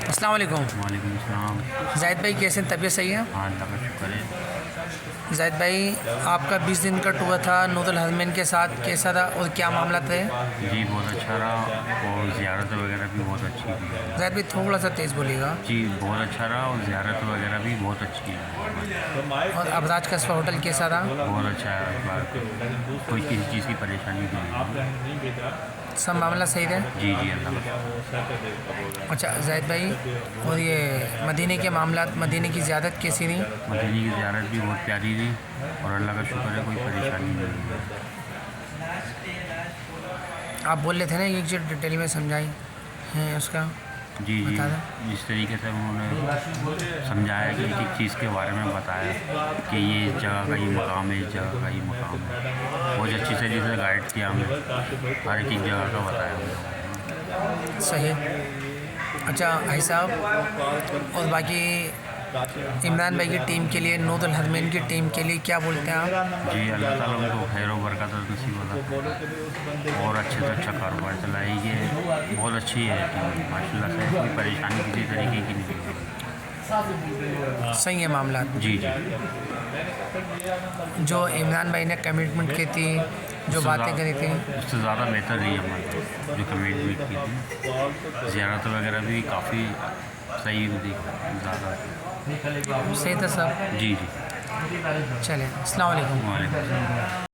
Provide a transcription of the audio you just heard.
السلام علیکم. وعلیکم السلام. زاہد بھائی کیسے ہیں؟ طبیعت صحیح ہے؟ ہاں اللہ کا شکر ہے. زاہد بھائی آپ کا 20 دن کا ٹور تھا نود الحرمین کے ساتھ، کیسا تھا اور کیا معاملہ تھے؟ جی بہت اچھا رہا اور زیارت وغیرہ بھی بہت اچھی تھی. زاہد بھائی تھوڑا سا تیز بولیے گا. جی بہت اچھا رہا اور زیارت وغیرہ بھی بہت اچھی ہے. اور ابراج قصبہ ہوٹل کیسا تھا؟ بہت اچھا ہے. اس بار کوئی کسی چیز کی پریشانی نہیں ہے. سب معاملہ صحیح تھے؟ جی جی اللہ کا. اچھا زاہد بھائی، اور یہ مدینے کے معاملات، مدینے کی زیارت کیسی تھی؟ مدینے کی زیارت بھی بہت پیاری تھی اور اللہ کا شکر ہے کوئی پریشانی نہیں ہے. آپ بول رہے تھے نا ایک چیز ڈیٹیل میں سمجھائی ہیں اس کا جی جی بتا دیں. جس طریقے سے انہوں نے سمجھایا کہ ایک ایک چیز کے بارے میں بتایا کہ یہ اس جگہ کا یہ مقام ہے، اس جگہ کا یہ مقام ہے. بہت اچھی طریقے سے گائیڈ کیا ہمیں، ہر ایک جگہ کا بتایا ہمیں. صحیح. اچھا بھائی صاحب، اور باقی عمران بھائی کی ٹیم کے لیے، نود الحرمین کی ٹیم کے لیے کیا بولتے ہیں آپ؟ جی اللہ تعالیٰ ان کو خیر و برکت نصیب ہوتا اور اچھے سے اچھا کاروبار چلائے. یہ بہت اچھی ہے ٹیم ماشاء اللہ سے، کوئی پریشانی کسی طریقے کی نہیں ہے. صحیح ہے معاملات. جی جی جو عمران بھائی نے کمٹمنٹ کی تھی، جو باتیں کری تھیں، اس سے زیادہ بہتر رہی ہماری جو کمٹمنٹ کی تھی. زیارت وغیرہ بھی کافی صحیح تھی، زیادہ صحیح تھا سب. جی جی. چلیں، السلام علیکم. وعلیکم السلام.